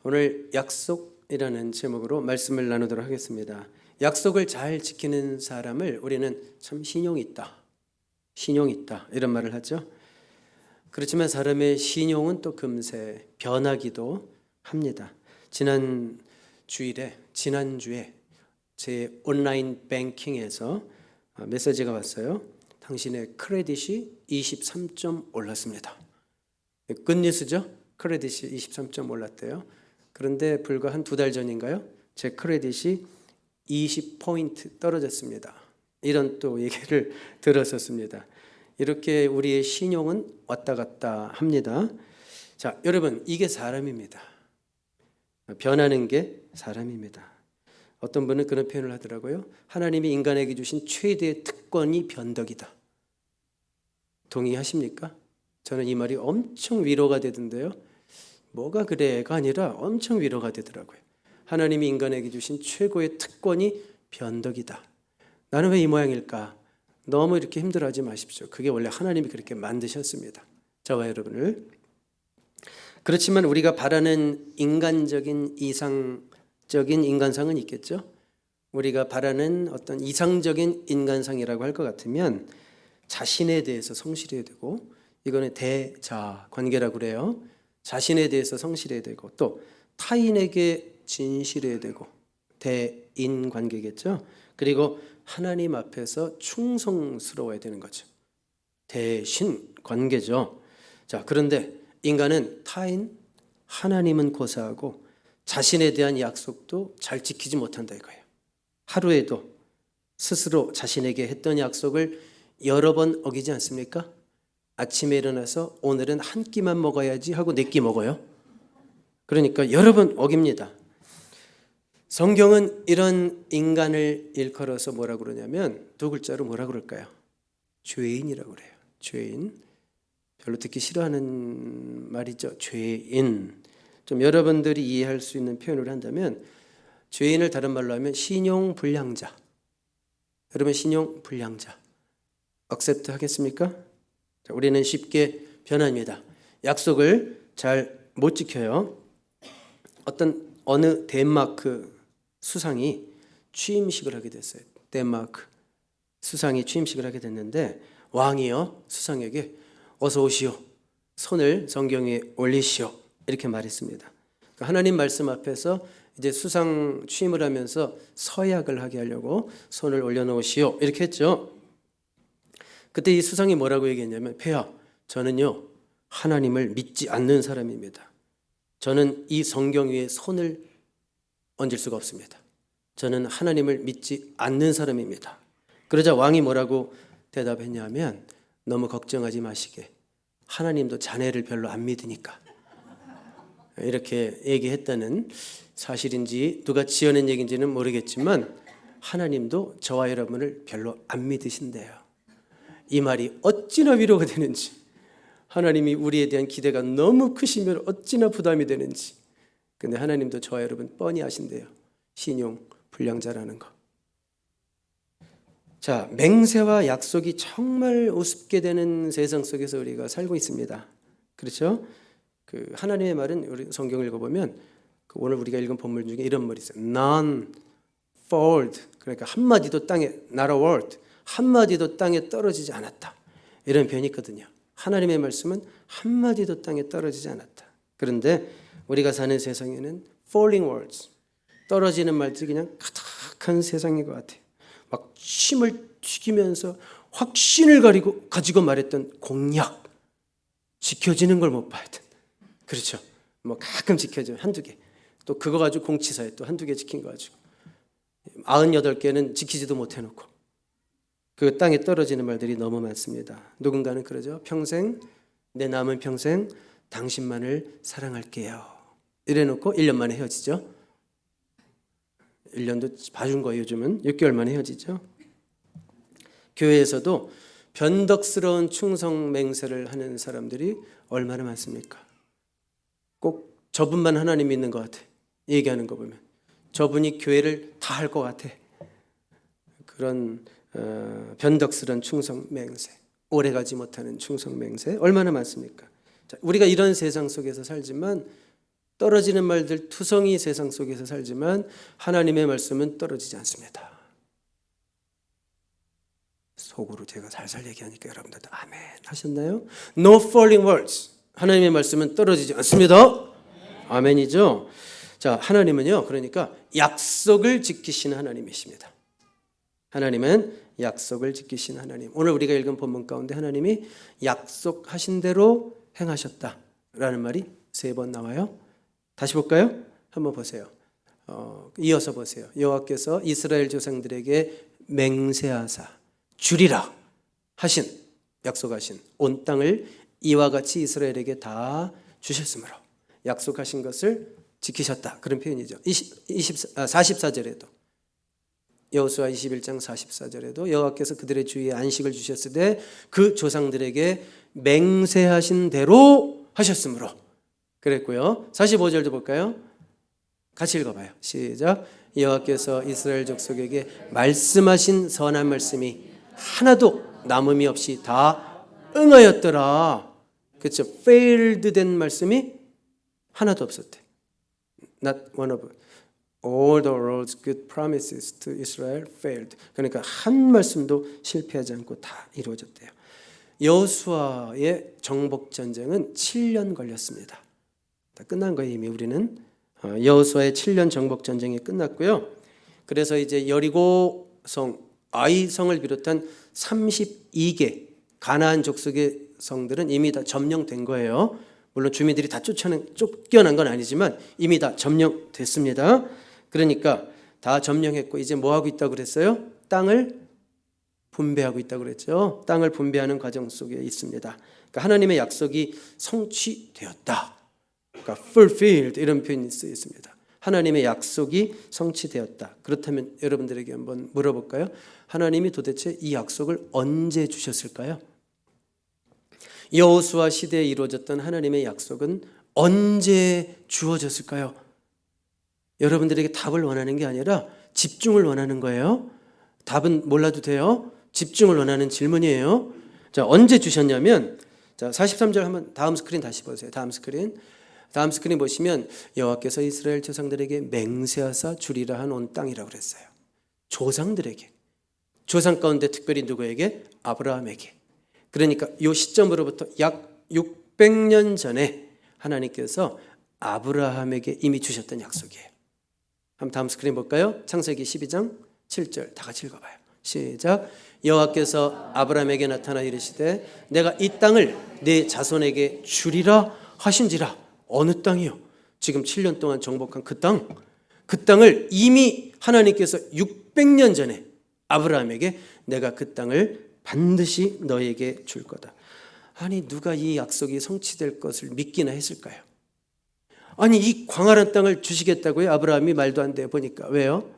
오늘 약속이라는 제목으로 말씀을 나누도록 하겠습니다. 약속을 잘 지키는 사람을 우리는 참 신용이 있다, 신용이 있다 이런 말을 하죠. 그렇지만 사람의 신용은 또 금세 변하기도 합니다. 지난주에 제 온라인 뱅킹에서 메시지가 왔어요. 당신의 크레딧이 23점 올랐습니다. 굿뉴스죠? 크레딧이 23점 올랐대요. 그런데 불과 한 2달 전인가요? 제 크레딧이 20포인트 떨어졌습니다. 이런 또 얘기를 들었었습니다. 이렇게 우리의 신용은 왔다 갔다 합니다. 자, 여러분, 이게 사람입니다. 변하는 게 사람입니다. 어떤 분은 그런 표현을 하더라고요. 하나님이 인간에게 주신 최대의 특권이 변덕이다. 동의하십니까? 저는 이 말이 엄청 위로가 되던데요. 뭐가 그래가 아니라 엄청 위로가 되더라고요. 하나님이 인간에게 주신 최고의 특권이 변덕이다. 나는 왜 이 모양일까? 너무 이렇게 힘들어하지 마십시오. 그게 원래 하나님이 그렇게 만드셨습니다. 저와 여러분을. 그렇지만 우리가 바라는 인간적인 이상적인 인간상은 있겠죠. 우리가 바라는 어떤 이상적인 인간상이라고 할 것 같으면 자신에 대해서 성실해야 되고, 이거는 대자 관계라고 그래요. 자신에 대해서 성실해야 되고, 또 타인에게 진실해야 되고, 대인 관계겠죠. 그리고 하나님 앞에서 충성스러워야 되는 거죠. 대신 관계죠. 자, 그런데 인간은 타인, 하나님은 고사하고 자신에 대한 약속도 잘 지키지 못한다 이거예요. 하루에도 스스로 자신에게 했던 약속을 여러 번 어기지 않습니까? 아침에 일어나서 오늘은 한 끼만 먹어야지 하고 4끼 먹어요. 그러니까 여러 번 어깁니다. 성경은 이런 인간을 일컬어서 뭐라고 그러냐면 2글자로 뭐라고 그럴까요? 죄인이라고 그래요. 죄인. 별로 듣기 싫어하는 말이죠. 죄인. 좀 여러분들이 이해할 수 있는 표현을 한다면 죄인을 다른 말로 하면 신용불량자. 여러분, 신용불량자 액셉트 하겠습니까? 자, 우리는 쉽게 변합니다. 약속을 잘 못 지켜요. 어느 덴마크 수상이 취임식을 하게 됐어요. 덴마크 수상이 취임식을 하게 됐는데 왕이요 수상에게 어서 오시오, 손을 성경에 올리시오 이렇게 말했습니다. 그러니까 하나님 말씀 앞에서 이제 수상 취임을 하면서 서약을 하게 하려고 손을 올려놓으시오 이렇게 했죠. 그때 이 수상이 뭐라고 얘기했냐면, 폐하, 저는요 하나님을 믿지 않는 사람입니다. 저는 이 성경 위에 손을 얹을 수가 없습니다. 저는 하나님을 믿지 않는 사람입니다. 그러자 왕이 뭐라고 대답했냐면, 너무 걱정하지 마시게, 하나님도 자네를 별로 안 믿으니까, 이렇게 얘기했다는 사실인지 누가 지어낸 얘기인지는 모르겠지만 하나님도 저와 여러분을 별로 안 믿으신대요. 이 말이 어찌나 위로가 되는지, 하나님이 우리에 대한 기대가 너무 크시면 어찌나 부담이 되는지. 근데 하나님도 저와 여러분 뻔히 아신대요. 신용 불량자라는 거. 자, 맹세와 약속이 정말 우습게 되는 세상 속에서 우리가 살고 있습니다. 그렇죠? 그 하나님의 말은 우리 성경을 읽어보면 오늘 우리가 읽은 본문 중에 이런 말이 있어요. None fall. 그러니까 한마디도 땅에, not a word, 한마디도 땅에 떨어지지 않았다. 이런 표현이 있거든요. 하나님의 말씀은 한마디도 땅에 떨어지지 않았다. 그런데 우리가 사는 세상에는 falling words, 떨어지는 말들이 그냥 가득한 세상인 것 같아요. 막 침을 튀기면서 확신을 가지고 말했던 공약, 지켜지는 걸 못 봐야 돼. 그렇죠? 뭐 가끔 지켜져요. 1-2개. 또 그거 가지고 공치사에 또 1-2개 지킨 거 가지고 98개는 지키지도 못해놓고, 그 땅에 떨어지는 말들이 너무 많습니다. 누군가는 그러죠. 평생, 내 남은 평생 당신만을 사랑할게요. 이래놓고 1년 만에 헤어지죠. 1년도 봐준 거예요. 요즘은 6개월 만에 헤어지죠. 교회에서도 변덕스러운 충성 맹세를 하는 사람들이 얼마나 많습니까? 꼭 저분만 하나님 믿는 것 같아. 얘기하는 거 보면 저분이 교회를 다 할 것 같아. 그런 변덕스러운 충성 맹세, 오래가지 못하는 충성 맹세 얼마나 많습니까? 자, 우리가 이런 세상 속에서 살지만 떨어지는 말들 투성이 세상 속에서 살지만 하나님의 말씀은 떨어지지 않습니다. 속으로 제가 살살 얘기하니까 여러분들도 아멘 하셨나요? No falling words. 하나님의 말씀은 떨어지지 않습니다. 아멘이죠. 자, 하나님은요, 그러니까 약속을 지키시는 하나님이십니다. 하나님은 약속을 지키시는 하나님. 오늘 우리가 읽은 본문 가운데 하나님이 약속하신 대로 행하셨다라는 말이 3번 나와요. 다시 볼까요? 한번 보세요. 이어서 보세요. 여호와께서 이스라엘 조상들에게 맹세하사 주리라 하신, 약속하신 온 땅을 이와 같이 이스라엘에게 다 주셨으므로 약속하신 것을 지키셨다. 그런 표현이죠. 44절에도 여호수아 21장 44절에도 여호와께서 그들의 주위에 안식을 주셨을 때 그 조상들에게 맹세하신 대로 하셨으므로 그랬고요. 45절도 볼까요? 같이 읽어봐요. 시작. 여호와께서 이스라엘 족속에게 말씀하신 선한 말씀이 하나도 남음이 없이 다 응하였더라. 그렇죠. failed 된 말씀이 하나도 없었대. Not one of all the Lord's good promises to Israel failed. 그러니까 한 말씀도 실패하지 않고 다 이루어졌대요. 여호수아의 정복 전쟁은 7년 걸렸습니다. 다 끝난 거예요. 이미 우리는 여호수아의 7년 정복 전쟁이 끝났고요. 그래서 이제 여리고성, 아이성을 비롯한 32개 가나안 족속의 성들은 이미 다 점령된 거예요. 물론 주민들이 다 쫓겨난 건 아니지만 이미 다 점령됐습니다. 그러니까 다 점령했고 이제 뭐 하고 있다고 그랬어요? 땅을 분배하고 있다고 그랬죠. 땅을 분배하는 과정 속에 있습니다. 그러니까 하나님의 약속이 성취되었다. 그러니까 fulfilled 이런 표현이 쓰여 있습니다. 하나님의 약속이 성취되었다. 그렇다면 여러분들에게 한번 물어볼까요? 하나님이 도대체 이 약속을 언제 주셨을까요? 여호수아 시대에 이루어졌던 하나님의 약속은 언제 주어졌을까요? 여러분들에게 답을 원하는 게 아니라 집중을 원하는 거예요. 답은 몰라도 돼요. 집중을 원하는 질문이에요. 자, 언제 주셨냐면, 자, 43절 한번 다음 스크린 다시 보세요. 다음 스크린 보시면 여호와께서 이스라엘 조상들에게 맹세하사 주리라 한 온 땅이라고 그랬어요. 조상들에게. 조상 가운데 특별히 누구에게? 아브라함에게. 그러니까 이 시점으로부터 약 600년 전에 하나님께서 아브라함에게 이미 주셨던 약속이에요. 한번 다음 스크린 볼까요? 창세기 12장 7절 다 같이 읽어봐요. 시작. 여호와께서 아브라함에게 나타나 이르시되 내가 이 땅을 네 자손에게 주리라 하신지라. 어느 땅이요? 지금 7년 동안 정복한 그 땅을 이미 하나님께서 600년 전에 아브라함에게 내가 그 땅을 반드시 너에게 줄 거다. 아니 누가 이 약속이 성취될 것을 믿기나 했을까요? 아니 이 광활한 땅을 주시겠다고요? 아브라함이 말도 안 돼요. 보니까. 왜요?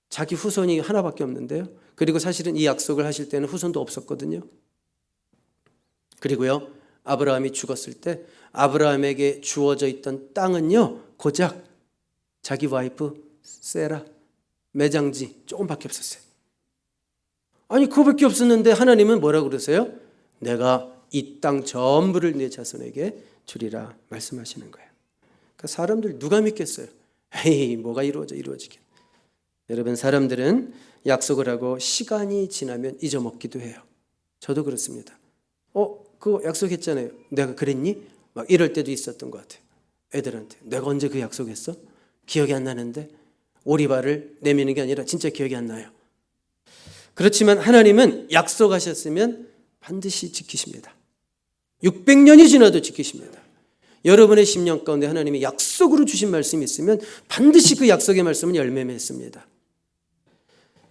자기 후손이 하나밖에 없는데요. 그리고 사실은 이 약속을 하실 때는 후손도 없었거든요. 그리고요, 아브라함이 죽었을 때 아브라함에게 주어져 있던 땅은요, 고작 자기 와이프 세라 매장지 조금밖에 없었어요. 아니 그거밖에 없었는데 하나님은 뭐라고 그러세요? 내가 이 땅 전부를 네 자손에게 주리라 말씀하시는 거예요. 그러니까 사람들 누가 믿겠어요? 에이 뭐가 이루어지긴. 여러분 사람들은 약속을 하고 시간이 지나면 잊어먹기도 해요. 저도 그렇습니다. 그거 약속했잖아요. 내가 그랬니? 막 이럴 때도 있었던 것 같아요. 애들한테 내가 언제 그 약속했어? 기억이 안 나는데 오리발을 내미는 게 아니라 진짜 기억이 안 나요. 그렇지만 하나님은 약속하셨으면 반드시 지키십니다. 600년이 지나도 지키십니다. 여러분의 심령 가운데 하나님이 약속으로 주신 말씀이 있으면 반드시 그 약속의 말씀은 열매 맺습니다.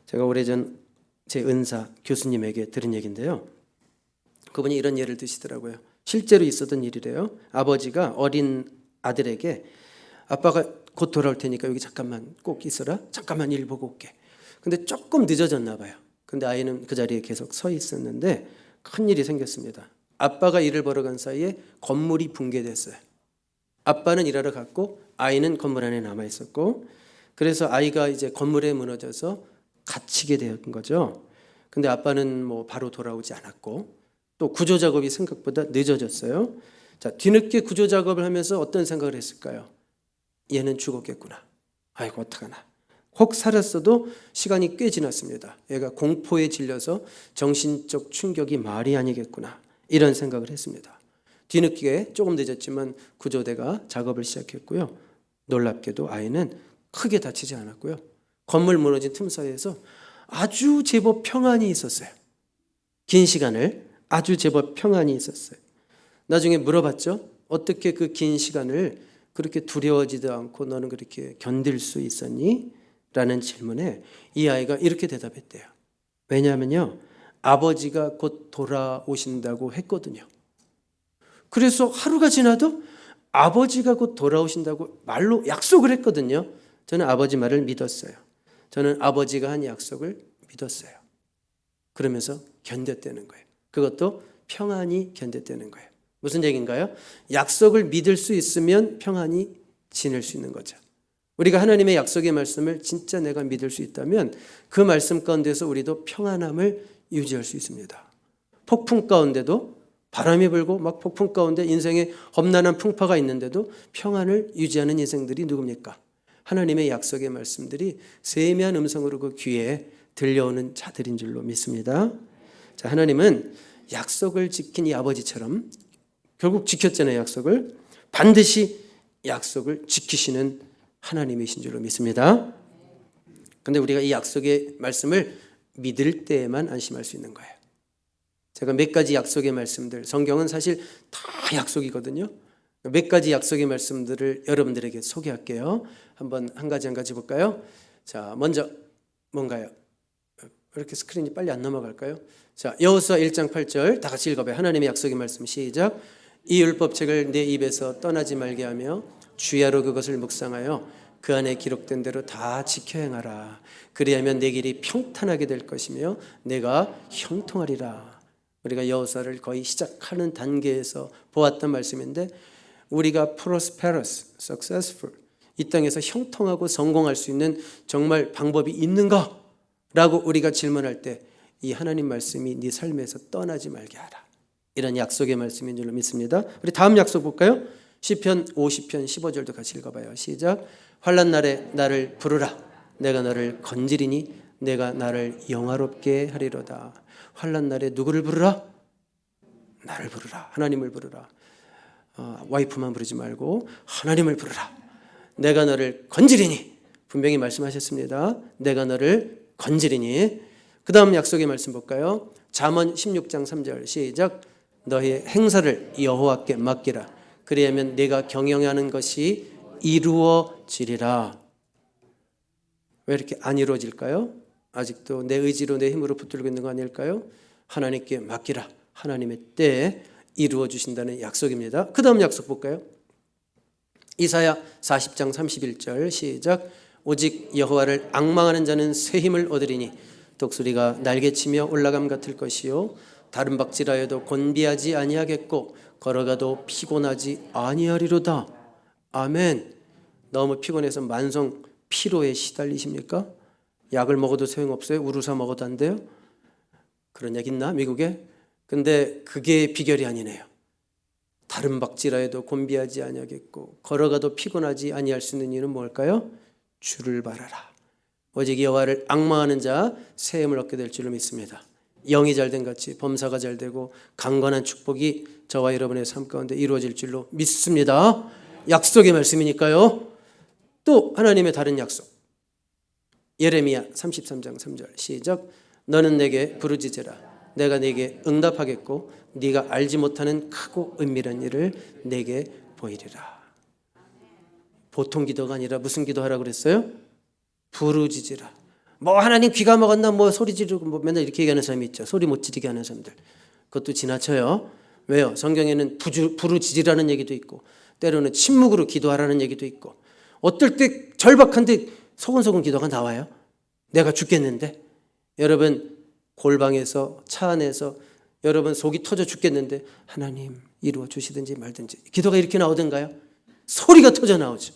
제가 오래전 제 은사 교수님에게 들은 얘기인데요. 그분이 이런 예를 드시더라고요. 실제로 있었던 일이래요. 아버지가 어린 아들에게 아빠가 곧 돌아올 테니까 여기 잠깐만 꼭 있어라. 잠깐만 일 보고 올게. 근데 조금 늦어졌나 봐요. 근데 아이는 그 자리에 계속 서 있었는데 큰일이 생겼습니다. 아빠가 일을 보러 간 사이에 건물이 붕괴됐어요. 아빠는 일하러 갔고 아이는 건물 안에 남아 있었고 그래서 아이가 이제 건물에 무너져서 갇히게 된 거죠. 근데 아빠는 뭐 바로 돌아오지 않았고 또 구조 작업이 생각보다 늦어졌어요. 자, 뒤늦게 구조 작업을 하면서 어떤 생각을 했을까요? 얘는 죽었겠구나. 아이고 어떡하나. 혹 살았어도 시간이 꽤 지났습니다. 얘가 공포에 질려서 정신적 충격이 말이 아니겠구나. 이런 생각을 했습니다. 뒤늦게 조금 늦었지만 구조대가 작업을 시작했고요. 놀랍게도 아이는 크게 다치지 않았고요. 건물 무너진 틈 사이에서 아주 제법 평안이 있었어요. 긴 시간을 아주 제법 평안이 있었어요. 나중에 물어봤죠. 어떻게 그 긴 시간을 그렇게 두려워지도 않고 너는 그렇게 견딜 수 있었니? 라는 질문에 이 아이가 이렇게 대답했대요. 왜냐하면요, 아버지가 곧 돌아오신다고 했거든요. 그래서 하루가 지나도 아버지가 곧 돌아오신다고 말로 약속을 했거든요. 저는 아버지 말을 믿었어요. 저는 아버지가 한 약속을 믿었어요. 그러면서 견뎠다는 거예요. 그것도 평안히 견뎠다는 거예요. 무슨 얘기인가요? 약속을 믿을 수 있으면 평안히 지낼 수 있는 거죠. 우리가 하나님의 약속의 말씀을 진짜 내가 믿을 수 있다면 그 말씀 가운데서 우리도 평안함을 유지할 수 있습니다. 폭풍 가운데도 바람이 불고 막 폭풍 가운데 인생에 험난한 풍파가 있는데도 평안을 유지하는 인생들이 누굽니까? 하나님의 약속의 말씀들이 세미한 음성으로 그 귀에 들려오는 자들인 줄로 믿습니다. 자, 하나님은 약속을 지킨 이 아버지처럼 결국 지켰잖아요. 약속을 반드시 약속을 지키시는 하나님이신 줄로 믿습니다. 그런데 우리가 이 약속의 말씀을 믿을 때에만 안심할 수 있는 거예요. 제가 몇 가지 약속의 말씀들, 성경은 사실 다 약속이거든요. 몇 가지 약속의 말씀들을 여러분들에게 소개할게요. 한번 한 가지 한 가지 볼까요? 자, 먼저 뭔가요? 이렇게 스크린이 빨리 안 넘어갈까요? 자, 여호수아 1장 8절 다 같이 읽어봐요. 하나님의 약속의 말씀 시작. 이 율법책을 내 입에서 떠나지 말게 하며 주야로 그것을 묵상하여 그 안에 기록된 대로 다 지켜 행하라. 그리하면 내 길이 평탄하게 될 것이며 내가 형통하리라. 우리가 여호수아를 거의 시작하는 단계에서 보았던 말씀인데 우리가 prosperous, successful 이 땅에서 형통하고 성공할 수 있는 정말 방법이 있는가? 라고 우리가 질문할 때 이 하나님 말씀이 네 삶에서 떠나지 말게 하라. 이런 약속의 말씀인 줄로 믿습니다. 우리 다음 약속 볼까요? 시편 50편 15절도 같이 읽어봐요. 시작. 환난 날에 나를 부르라. 내가 너를 건지리니 내가 나를 영화롭게 하리로다. 환난 날에 누구를 부르라? 나를 부르라. 하나님을 부르라. 와이프만 부르지 말고 하나님을 부르라. 내가 너를 건지리니 분명히 말씀하셨습니다. 내가 너를 건지리니. 그 다음 약속의 말씀 볼까요? 잠언 16장 3절 시작. 너의 행사를 여호와께 맡기라. 그리하면 네가 경영하는 것이 이루어지리라. 왜 이렇게 안 이루어질까요? 아직도 내 의지로 내 힘으로 붙들고 있는 거 아닐까요? 하나님께 맡기라. 하나님의 때에 이루어 주신다는 약속입니다. 그 다음 약속 볼까요? 이사야 40장 31절 시작. 오직 여호와를 앙망하는 자는 새 힘을 얻으리니 독수리가 날개치며 올라감 같을 것이요 다른 박질하여도 곤비하지 아니하겠고 걸어가도 피곤하지 아니하리로다. 아멘. 너무 피곤해서 만성 피로에 시달리십니까? 약을 먹어도 소용없어요? 우루사 먹어도 안 돼요? 그런 약 있나 미국에? 근데 그게 비결이 아니네요. 다른 박질하여도 곤비하지 아니하겠고 걸어가도 피곤하지 아니할 수 있는 이유는 뭘까요? 주를 바라라. 오직 여호와를 앙망하는 자 새 힘을 얻게 될 줄로 믿습니다. 영이 잘된 같이 범사가 잘되고 강건한 축복이 저와 여러분의 삶 가운데 이루어질 줄로 믿습니다. 약속의 말씀이니까요. 또 하나님의 다른 약속. 예레미야 33장 3절 시작. 너는 내게 부르짖으라. 내가 네게 응답하겠고 네가 알지 못하는 크고 은밀한 일을 내게 보이리라. 보통 기도가 아니라 무슨 기도하라고 그랬어요? 부르짖으라. 뭐 하나님 귀가 먹었나 뭐 소리 지르고 뭐 맨날 이렇게 얘기하는 사람이 있죠. 소리 못 지르게 하는 사람들. 그것도 지나쳐요. 왜요? 성경에는 부르짖으라는 얘기도 있고 때로는 침묵으로 기도하라는 얘기도 있고 어떨 때 절박한데 소곤소곤 기도가 나와요. 내가 죽겠는데 여러분 골방에서 차 안에서 여러분 속이 터져 죽겠는데 하나님 이루어 주시든지 말든지 기도가 이렇게 나오던가요? 소리가 터져 나오죠.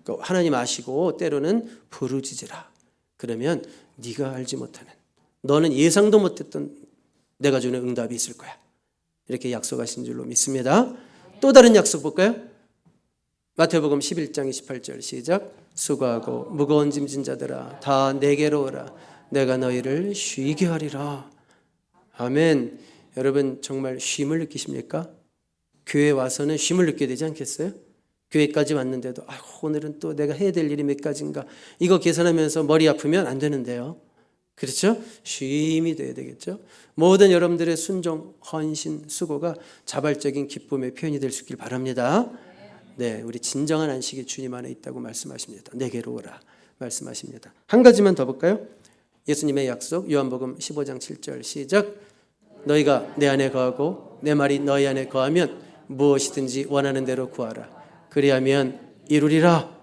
그러니까 하나님 아시고 때로는 부르짖으라. 그러면 네가 알지 못하는 너는 예상도 못했던 내가 주는 응답이 있을 거야. 이렇게 약속하신 줄로 믿습니다. 또 다른 약속 볼까요? 마태복음 11장 28절 시작. 수고하고 무거운 짐진 자들아 다 내게로 오라. 내가 너희를 쉬게 하리라. 아멘. 여러분 정말 쉼을 느끼십니까? 교회 와서는 쉼을 느껴야 되지 않겠어요? 교회까지 왔는데도 오늘은 또 내가 해야 될 일이 몇 가지인가 이거 계산하면서 머리 아프면 안 되는데요. 그렇죠? 쉼이 돼야 되겠죠. 모든 여러분들의 순종, 헌신, 수고가 자발적인 기쁨의 표현이 될 수 있길 바랍니다. 네, 우리 진정한 안식이 주님 안에 있다고 말씀하십니다. 내게로 오라 말씀하십니다. 한 가지만 더 볼까요? 예수님의 약속 요한복음 15장 7절 시작. 너희가 내 안에 거하고 내 말이 너희 안에 거하면 무엇이든지 원하는 대로 구하라. 그리하면 이루리라.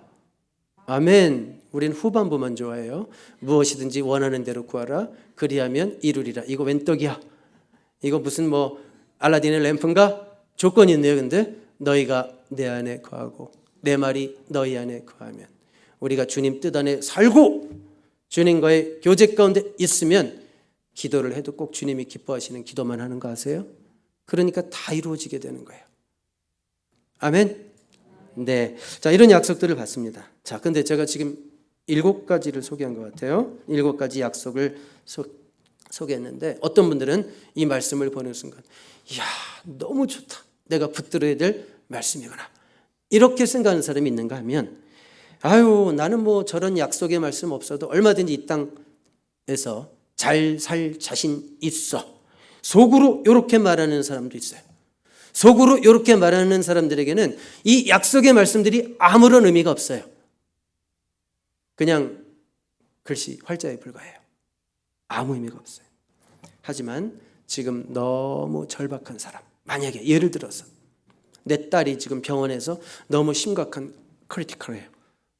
아멘. 우린 후반부만 좋아해요. 무엇이든지 원하는 대로 구하라. 그리하면 이루리라. 이거 웬 떡이야? 이거 무슨 뭐 알라딘의 램프인가? 조건이 있네요. 근데 너희가 내 안에 거하고 내 말이 너희 안에 거하면, 우리가 주님 뜻 안에 살고 주님과의 교제 가운데 있으면 기도를 해도 꼭 주님이 기뻐하시는 기도만 하는 거 아세요? 그러니까 다 이루어지게 되는 거예요. 아멘. 네, 자 이런 약속들을 받습니다. 자, 근데 제가 지금 7가지를 소개한 것 같아요. 7가지 약속을 소개했는데 어떤 분들은 이 말씀을 보는 순간, 이야 너무 좋다. 내가 붙들어야 될 말씀이구나. 이렇게 생각하는 사람이 있는가 하면, 아유 나는 뭐 저런 약속의 말씀 없어도 얼마든지 이 땅에서 잘 살 자신 있어. 속으로 이렇게 말하는 사람도 있어요. 속으로 이렇게 말하는 사람들에게는 이 약속의 말씀들이 아무런 의미가 없어요. 그냥 글씨 활자에 불과해요. 아무 의미가 없어요. 하지만 지금 너무 절박한 사람, 만약에 예를 들어서 내 딸이 지금 병원에서 너무 심각한 크리티컬해요.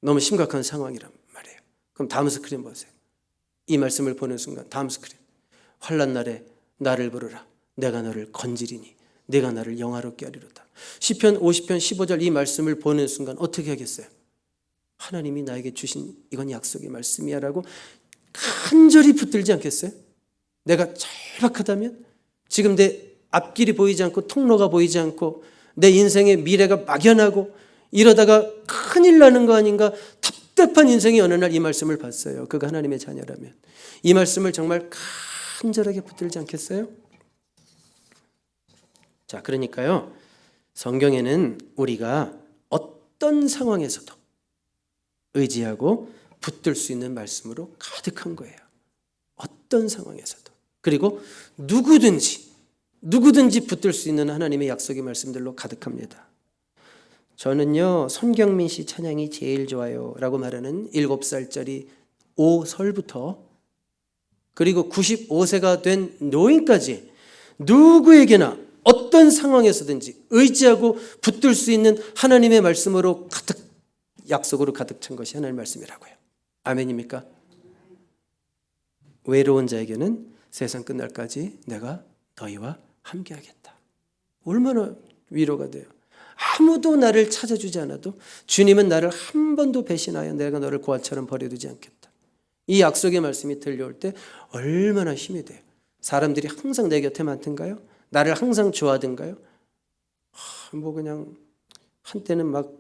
너무 심각한 상황이란 말이에요. 그럼 다음 스크린 보세요. 이 말씀을 보는 순간 다음 스크린, 환난 날에 나를 부르라. 내가 너를 건지리니 내가 나를 영화롭게 하리로다. 시편 50편 15절 이 말씀을 보는 순간 어떻게 하겠어요? 하나님이 나에게 주신 이건 약속의 말씀이야 라고 간절히 붙들지 않겠어요? 내가 절박하다면, 지금 내 앞길이 보이지 않고 통로가 보이지 않고 내 인생의 미래가 막연하고 이러다가 큰일 나는 거 아닌가 답답한 인생이 어느 날 이 말씀을 봤어요. 그가 하나님의 자녀라면 이 말씀을 정말 간절하게 붙들지 않겠어요? 자, 그러니까요, 성경에는 우리가 어떤 상황에서도 의지하고 붙들 수 있는 말씀으로 가득한 거예요. 어떤 상황에서도. 그리고 누구든지 붙들 수 있는 하나님의 약속의 말씀들로 가득합니다. 저는요, 손경민 씨 찬양이 제일 좋아요 라고 말하는 7살짜리 오설부터 그리고 95세가 된 노인까지 누구에게나 어떤 상황에서든지 의지하고 붙들 수 있는 하나님의 말씀으로 가득, 약속으로 가득 찬 것이 하나님의 말씀이라고요. 아멘입니까? 외로운 자에게는 세상 끝날까지 내가 너희와 함께하겠다. 얼마나 위로가 돼요. 아무도 나를 찾아주지 않아도 주님은 나를 한 번도 배신하여 내가 너를 고아처럼 버려두지 않겠다. 이 약속의 말씀이 들려올 때 얼마나 힘이 돼요. 사람들이 항상 내 곁에 많던가요? 나를 항상 좋아하던가요? 뭐 그냥 한때는 막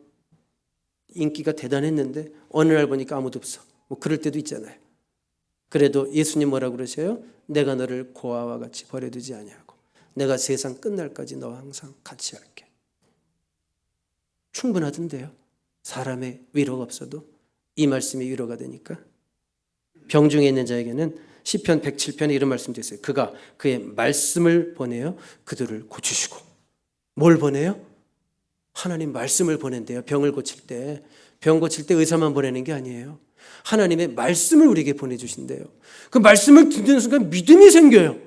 인기가 대단했는데 어느 날 보니까 아무도 없어. 뭐 그럴 때도 있잖아요. 그래도 예수님 뭐라고 그러세요? 내가 너를 고아와 같이 버려두지 아니하고 내가 세상 끝날까지 너와 항상 같이 할게. 충분하던데요. 사람의 위로가 없어도 이 말씀이 위로가 되니까. 병중에 있는 자에게는 시편 107편에 이런 말씀도 있어요. 그가 그의 말씀을 보내어 그들을 고치시고. 뭘 보내요? 하나님 말씀을 보낸대요. 병을 고칠 때. 병 고칠 때 의사만 보내는 게 아니에요. 하나님의 말씀을 우리에게 보내주신대요. 그 말씀을 듣는 순간 믿음이 생겨요.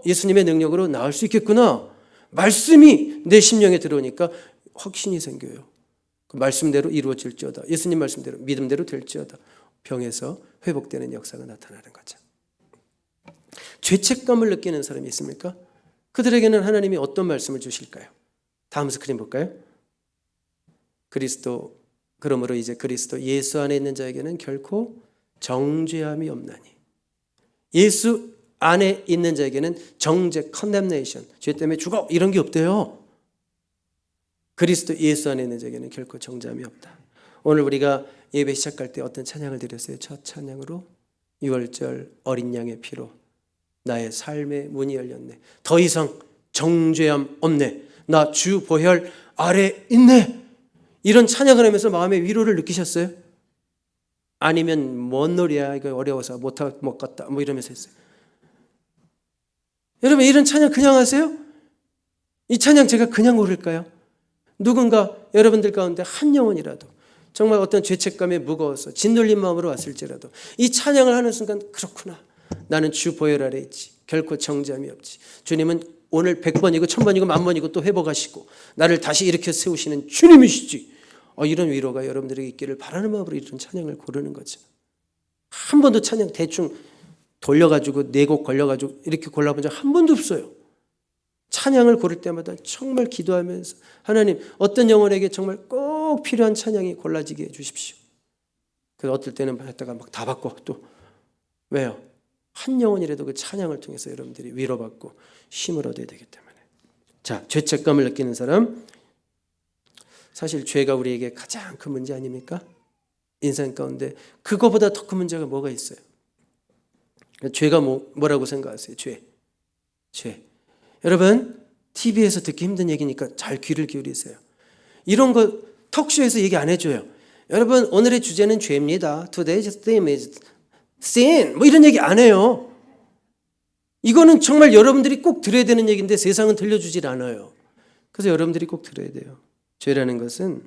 예수님의 능력으로 나을 수 있겠구나. 말씀이 내 심령에 들어오니까 확신이 생겨요. 그 말씀대로 이루어질지어다. 예수님 말씀대로 믿음대로 될지어다. 병에서 회복되는 역사가 나타나는 거죠. 죄책감을 느끼는 사람이 있습니까? 그들에게는 하나님이 어떤 말씀을 주실까요? 다음 스크린 볼까요? 그러므로 이제 그리스도 예수 안에 있는 자에게는 결코 정죄함이 없나니. 예수 안에 있는 자에게는 정죄, condemnation, 죄 때문에 죽어 이런 게 없대요. 그리스도 예수 안에 있는 자에게는 결코 정죄함이 없다. 오늘 우리가 예배 시작할 때 어떤 찬양을 드렸어요? 첫 찬양으로 6월절 어린 양의 피로 나의 삶의 문이 열렸네. 더 이상 정죄함 없네. 나 주 보혈 아래 있네. 이런 찬양을 하면서 마음의 위로를 느끼셨어요? 아니면 뭔 놀이야 이거 어려워서 못 갔다 뭐 이러면서 했어요? 여러분 이런 찬양 그냥 하세요? 이 찬양 제가 그냥 고를까요? 누군가 여러분들 가운데 한 영혼이라도 정말 어떤 죄책감에 무거워서 짓눌린 마음으로 왔을지라도 이 찬양을 하는 순간 그렇구나. 나는 주 보혈 아래 있지. 결코 정죄함이 없지. 주님은 오늘 100번이고 1000번이고 10,000번이고 또 회복하시고 나를 다시 일으켜 세우시는 주님이시지. 이런 위로가 여러분들에게 있기를 바라는 마음으로 이런 찬양을 고르는 거죠. 한 번도 찬양 대충 돌려가지고 4곡 걸려가지고 이렇게 골라본 적 한 번도 없어요. 찬양을 고를 때마다 정말 기도하면서 하나님 어떤 영혼에게 정말 꼭 필요한 찬양이 골라지게 해주십시오. 그래서 어떨 때는 했다가 막 다 받고 또 왜요? 한 영혼이라도 그 찬양을 통해서 여러분들이 위로받고 힘을 얻어야 되기 때문에. 자, 죄책감을 느끼는 사람, 사실 죄가 우리에게 가장 큰 문제 아닙니까? 인생 가운데 그거보다 더 큰 문제가 뭐가 있어요? 죄가 뭐라고 생각하세요? 죄. 여러분 TV에서 듣기 힘든 얘기니까 잘 귀를 기울이세요. 이런 거 톡쇼에서 얘기 안 해줘요. 여러분 오늘의 주제는 죄입니다. Today's theme is sin. 뭐 이런 얘기 안 해요. 이거는 정말 여러분들이 꼭 들어야 되는 얘기인데 세상은 들려주질 않아요. 그래서 여러분들이 꼭 들어야 돼요. 죄라는 것은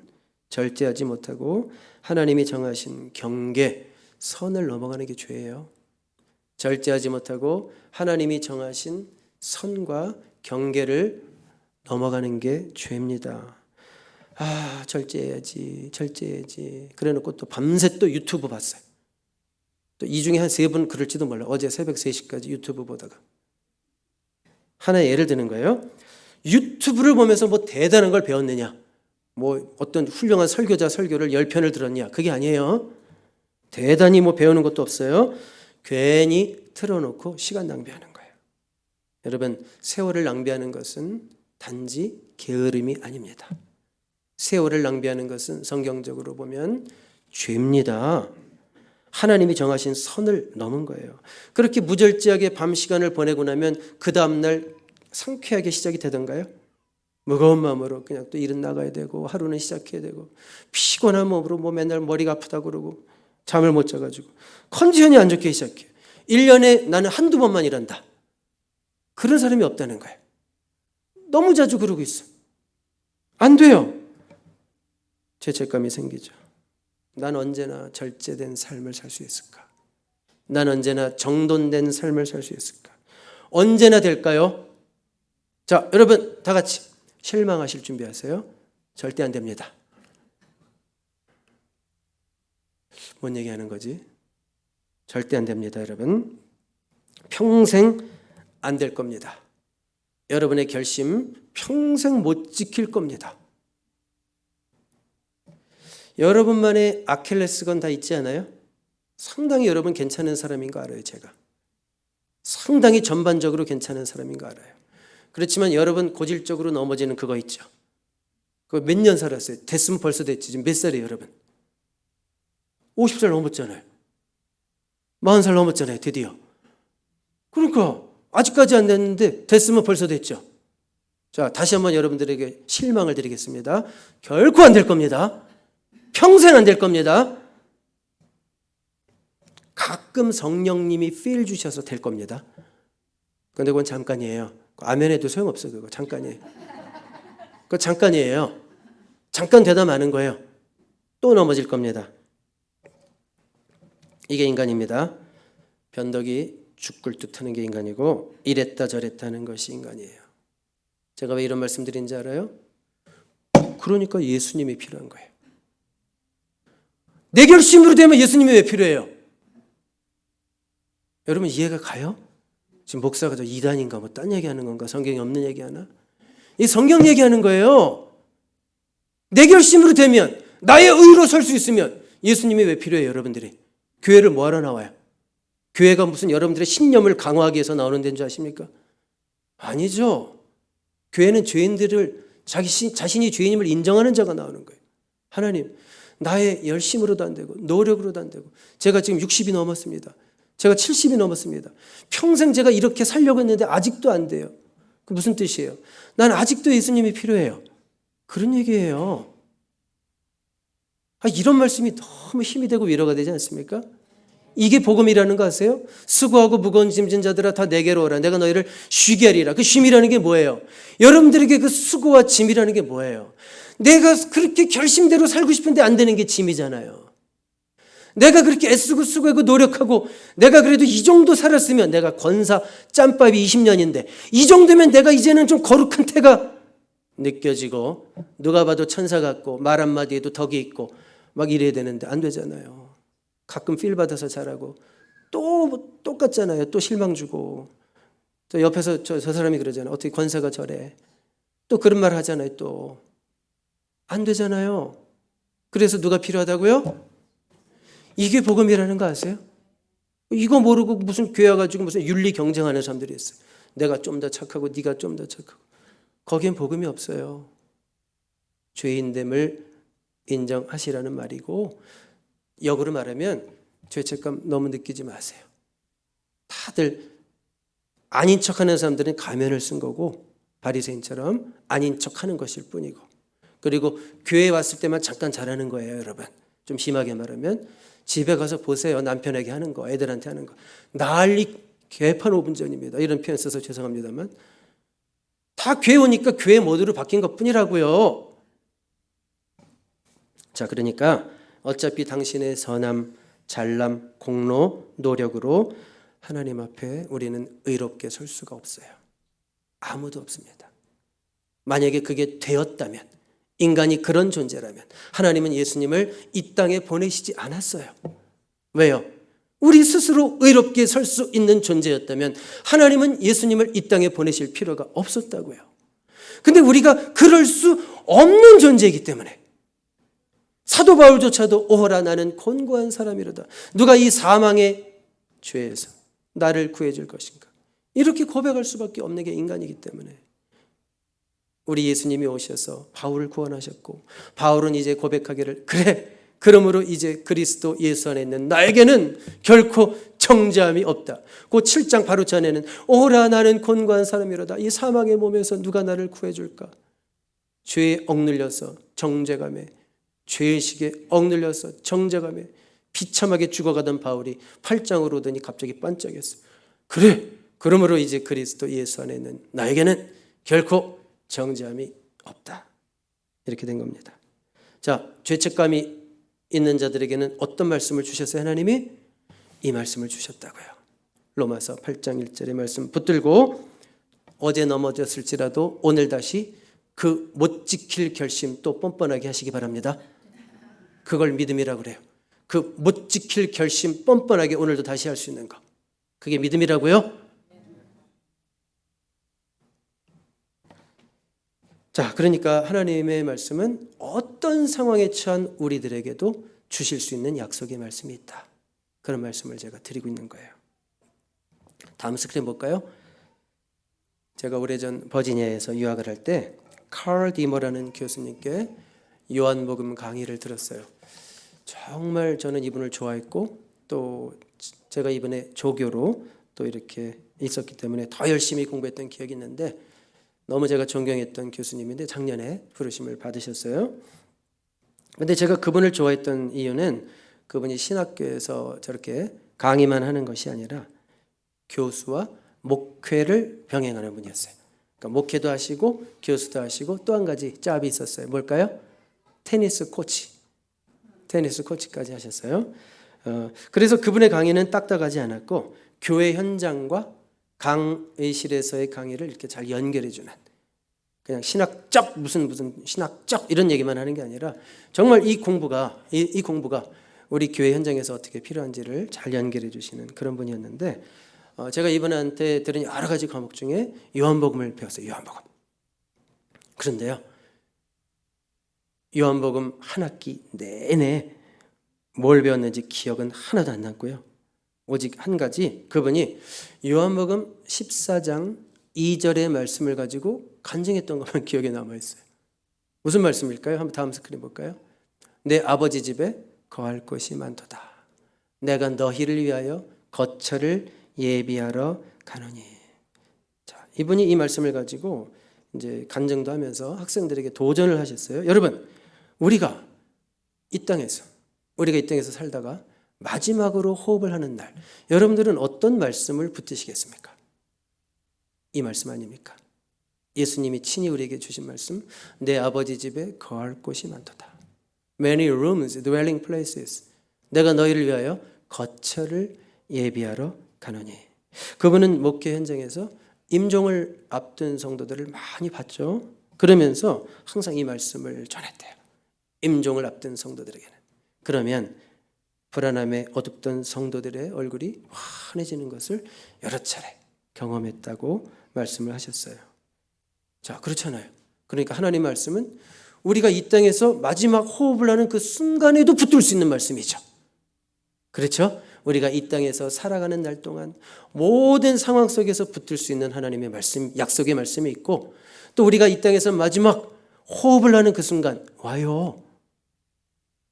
절제하지 못하고 하나님이 정하신 경계, 선을 넘어가는 게 죄예요. 절제하지 못하고 하나님이 정하신 선과 경계를 넘어가는 게 죄입니다. 절제해야지. 그래 놓고 또 밤새 또 유튜브 봤어요. 또 이 중에 한 3분 그럴지도 몰라. 어제 새벽 3시까지 유튜브 보다가. 하나의 예를 드는 거예요. 유튜브를 보면서 뭐 대단한 걸 배웠느냐, 뭐 어떤 훌륭한 설교자 설교를 10편을 들었냐, 그게 아니에요. 대단히 뭐 배우는 것도 없어요. 괜히 틀어놓고 시간 낭비하는 거예요. 여러분 세월을 낭비하는 것은 단지 게으름이 아닙니다. 세월을 낭비하는 것은 성경적으로 보면 죄입니다. 하나님이 정하신 선을 넘은 거예요. 그렇게 무절제하게 밤 시간을 보내고 나면 그 다음날 상쾌하게 시작이 되던가요? 무거운 마음으로 그냥 또 일은 나가야 되고 하루는 시작해야 되고 피곤한 몸으로 뭐 맨날 머리가 아프다고 그러고 잠을 못 자가지고 컨디션이 안 좋게 시작해요. 1년에 나는 한두 번만 일한다. 그런 사람이 없다는 거예요. 너무 자주 그러고 있어. 안 돼요. 죄책감이 생기죠. 난 언제나 절제된 삶을 살 수 있을까? 난 언제나 정돈된 삶을 살 수 있을까? 언제나 될까요? 자, 여러분 다 같이 실망하실 준비하세요. 절대 안 됩니다. 뭔 얘기하는 거지? 절대 안 됩니다, 여러분. 평생 안 될 겁니다. 여러분의 결심 평생 못 지킬 겁니다. 여러분만의 아킬레스건 다 있지 않아요? 상당히 여러분 괜찮은 사람인 거 알아요, 제가. 상당히 전반적으로 괜찮은 사람인 거 알아요. 그렇지만 여러분 고질적으로 넘어지는 그거 있죠. 그거 몇 년 살았어요? 됐으면 벌써 됐지. 지금 몇 살이에요, 여러분? 50살 넘었잖아요. 40살 넘었잖아요, 드디어. 그러니까 아직까지 안 됐는데 됐으면 벌써 됐죠. 자, 다시 한번 여러분들에게 실망을 드리겠습니다. 결코 안 될 겁니다. 평생 안 될 겁니다. 가끔 성령님이 필 주셔서 될 겁니다. 그런데 그건 잠깐이에요. 아멘해도 소용없어. 그거 잠깐이에요. 그거 잠깐이에요. 잠깐 대담하는 거예요. 또 넘어질 겁니다. 이게 인간입니다. 변덕이 죽을 듯 하는 게 인간이고 이랬다 저랬다 하는 것이 인간이에요. 제가 왜 이런 말씀 드린지 알아요? 그러니까 예수님이 필요한 거예요. 내 결심으로 되면 예수님이 왜 필요해요? 여러분 이해가 가요? 지금 목사가 저 이단인가 뭐 딴 얘기하는 건가? 성경에 없는 얘기하나? 이 성경 얘기하는 거예요. 내 결심으로 되면 나의 의로 설 수 있으면 예수님이 왜 필요해요? 여러분들이 교회를 뭐하러 나와요? 교회가 무슨 여러분들의 신념을 강화하기 위해서 나오는 데인 줄 아십니까? 아니죠. 교회는 죄인들을 자신이 죄인임을 인정하는 자가 나오는 거예요. 하나님, 나의 열심으로도 안 되고 노력으로도 안 되고 제가 지금 60이 넘었습니다. 제가 70이 넘었습니다. 평생 제가 이렇게 살려고 했는데 아직도 안 돼요. 그 무슨 뜻이에요? 난 아직도 예수님이 필요해요. 그런 얘기예요. 이런 말씀이 너무 힘이 되고 위로가 되지 않습니까? 이게 복음이라는 거 아세요? 수고하고 무거운 짐진 자들아 다 내게로 오라. 내가 너희를 쉬게 하리라. 그 쉼이라는 게 뭐예요? 여러분들에게 그 수고와 짐이라는 게 뭐예요? 내가 그렇게 결심대로 살고 싶은데 안 되는 게 짐이잖아요. 내가 그렇게 애쓰고 수고하고 노력하고 내가 그래도 이 정도 살았으면, 내가 권사 짬밥이 20년인데 이 정도면 내가 이제는 좀 거룩한 태가 느껴지고 누가 봐도 천사 같고 말 한마디에도 덕이 있고 막 이래야 되는데 안 되잖아요. 가끔 필 받아서 잘하고 또 똑같잖아요. 또 실망 주고 또 옆에서 저 사람이 그러잖아요. 어떻게 권사가 저래. 또 그런 말 하잖아요. 또 안 되잖아요. 그래서 누가 필요하다고요? 이게 복음이라는 거 아세요? 이거 모르고 무슨 교회 가지고 무슨 윤리 경쟁하는 사람들이 있어요. 내가 좀 더 착하고 네가 좀 더 착하고. 거기엔 복음이 없어요. 죄인됨을 인정하시라는 말이고, 역으로 말하면 죄책감 너무 느끼지 마세요. 다들 아닌 척하는 사람들은 가면을 쓴 거고 바리새인처럼 아닌 척하는 것일 뿐이고, 그리고 교회에 왔을 때만 잠깐 잘하는 거예요. 여러분, 좀 심하게 말하면 집에 가서 보세요. 남편에게 하는 거, 애들한테 하는 거. 난리 개판 5분 전입니다. 이런 표현 써서 죄송합니다만 다 교회 오니까 교회 모드로 바뀐 것뿐이라고요. 자, 그러니까 어차피 당신의 선함, 잘남, 공로, 노력으로 하나님 앞에 우리는 의롭게 설 수가 없어요. 아무도 없습니다. 만약에 그게 되었다면, 인간이 그런 존재라면 하나님은 예수님을 이 땅에 보내시지 않았어요. 왜요? 우리 스스로 의롭게 설 수 있는 존재였다면 하나님은 예수님을 이 땅에 보내실 필요가 없었다고요. 근데 우리가 그럴 수 없는 존재이기 때문에 사도 바울조차도 오호라 나는 곤고한 사람이로다. 누가 이 사망의 죄에서 나를 구해줄 것인가? 이렇게 고백할 수밖에 없는 게 인간이기 때문에 우리 예수님이 오셔서 바울을 구원하셨고, 바울은 이제 고백하기를, 그래, 그러므로 이제 그리스도 예수 안에 있는 나에게는 결코 정죄함이 없다. 그 7장 바로 전에는 오라 나는 곤고한 사람이로다. 이 사망의 몸에서 누가 나를 구해줄까? 죄에 억눌려서 정죄감에, 죄의식에 억눌려서 정죄감에 비참하게 죽어가던 바울이 8장으로 오더니 갑자기 반짝였어요. 그래, 그러므로 이제 그리스도 예수 안에 있는 나에게는 결코 정죄함이 없다. 이렇게 된 겁니다. 자, 죄책감이 있는 자들에게는 어떤 말씀을 주셨어요? 하나님이 이 말씀을 주셨다고요. 로마서 8장 1절의 말씀 붙들고 어제 넘어졌을지라도 오늘 다시 그 못 지킬 결심 또 뻔뻔하게 하시기 바랍니다. 그걸 믿음이라고 그래요. 그 못 지킬 결심 뻔뻔하게 오늘도 다시 할 수 있는 거. 그게 믿음이라고요? 자, 그러니까 하나님의 말씀은 어떤 상황에 처한 우리들에게도 주실 수 있는 약속의 말씀이 있다. 그런 말씀을 제가 드리고 있는 거예요. 다음 스크린 볼까요? 제가 오래전 버지니아에서 유학을 할 때 칼 디머라는 교수님께 요한복음 강의를 들었어요. 정말 저는 이분을 좋아했고 또 제가 이번에 조교로 또 이렇게 있었기 때문에 더 열심히 공부했던 기억이 있는데, 너무 제가 존경했던 교수님인데 작년에 부르심을 받으셨어요. 그런데 제가 그분을 좋아했던 이유는 그분이 신학교에서 저렇게 강의만 하는 것이 아니라 교수와 목회를 병행하는 분이었어요. 그러니까 목회도 하시고 교수도 하시고 또 한 가지 짭이 있었어요. 뭘까요? 테니스 코치까지 하셨어요. 그래서 그분의 강의는 딱딱하지 않았고 교회 현장과 강의실에서의 강의를 이렇게 잘 연결해 주는, 그냥 신학적 무슨 신학적 이런 얘기만 하는 게 아니라 정말 이 공부가 우리 교회 현장에서 어떻게 필요한지를 잘 연결해 주시는 그런 분이었는데, 제가 이분한테 들은 여러 가지 과목 중에 요한복음을 배웠어요. 요한복음. 그런데요, 요한복음 한 학기 내내 뭘 배웠는지 기억은 하나도 안 났고요. 오직 한 가지, 그분이 요한복음 14장 2절의 말씀을 가지고 간증했던 것만 기억에 남아있어요. 무슨 말씀일까요? 한번 다음 스크린 볼까요? 내 아버지 집에 거할 곳이 많도다. 내가 너희를 위하여 거처를 예비하러 가노니. 자, 이분이 이 말씀을 가지고 이제 간증도 하면서 학생들에게 도전을 하셨어요. 여러분, 우리가 이 땅에서 살다가 마지막으로 호흡을 하는 날, 여러분들은 어떤 말씀을 붙드시겠습니까? 이 말씀 아닙니까? 예수님이 친히 우리에게 주신 말씀, 내 아버지 집에 거할 곳이 많도다. Many rooms, dwelling places. 내가 너희를 위하여 거처를 예비하러 가노니. 그분은 목회 현장에서 임종을 앞둔 성도들을 많이 봤죠. 그러면서 항상 이 말씀을 전했대요. 임종을 앞둔 성도들에게는. 그러면 불안함에 어둡던 성도들의 얼굴이 환해지는 것을 여러 차례 경험했다고 말씀을 하셨어요. 자, 그렇잖아요. 그러니까 하나님 말씀은 우리가 이 땅에서 마지막 호흡을 하는 그 순간에도 붙들 수 있는 말씀이죠. 그렇죠? 우리가 이 땅에서 살아가는 날 동안 모든 상황 속에서 붙들 수 있는 하나님의 말씀, 약속의 말씀이 있고, 또 우리가 이 땅에서 마지막 호흡을 하는 그 순간 와요.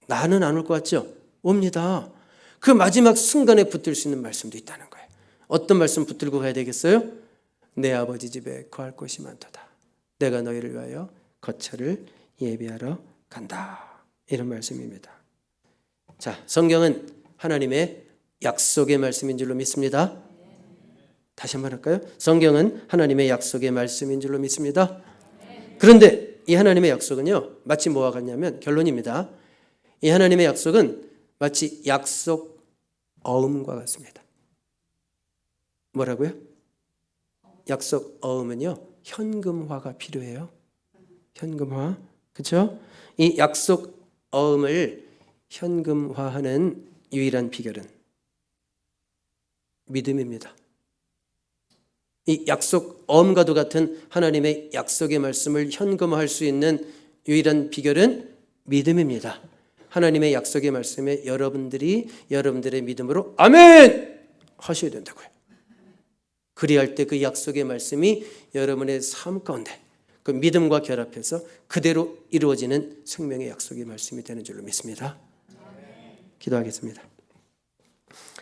나는 안 올 것 같죠? 옵니다. 그 마지막 순간에 붙들 수 있는 말씀도 있다는 거예요. 어떤 말씀 붙들고 가야 되겠어요? 내 아버지 집에 거할 곳이 많도다. 내가 너희를 위하여 거처를 예비하러 간다. 이런 말씀입니다. 자, 성경은 하나님의 약속의 말씀인 줄로 믿습니다. 다시 한번 할까요? 성경은 하나님의 약속의 말씀인 줄로 믿습니다. 그런데 이 하나님의 약속은요, 마치 뭐와 같냐면, 결론입니다. 이 하나님의 약속은 마치 약속 어음과 같습니다. 뭐라고요? 약속 어음은요, 현금화가 필요해요. 현금화. 그렇죠? 이 약속 어음을 현금화하는 유일한 비결은 믿음입니다. 이 약속 어음과도 같은 하나님의 약속의 말씀을 현금화할 수 있는 유일한 비결은 믿음입니다. 하나님의 약속의 말씀에 여러분들이 여러분들의 믿음으로 아멘 하셔야 된다고요. 그리할 때 그 약속의 말씀이 여러분의 삶 가운데 그 믿음과 결합해서 그대로 이루어지는 생명의 약속의 말씀이 되는 줄로 믿습니다. 기도하겠습니다.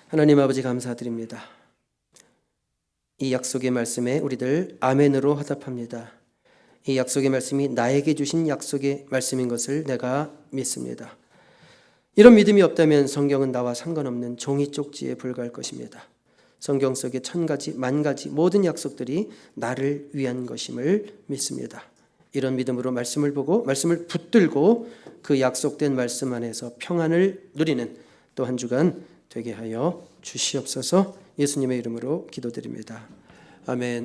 하나님 아버지 감사드립니다. 이 약속의 말씀에 우리들 아멘으로 화답합니다. 이 약속의 말씀이 나에게 주신 약속의 말씀인 것을 내가 믿습니다. 이런 믿음이 없다면 성경은 나와 상관없는 종이 쪽지에 불과할 것입니다. 성경 속의 1000가지, 10,000가지 모든 약속들이 나를 위한 것임을 믿습니다. 이런 믿음으로 말씀을 보고 말씀을 붙들고 그 약속된 말씀 안에서 평안을 누리는 또 한 주간 되게 하여 주시옵소서. 예수님의 이름으로 기도드립니다. 아멘.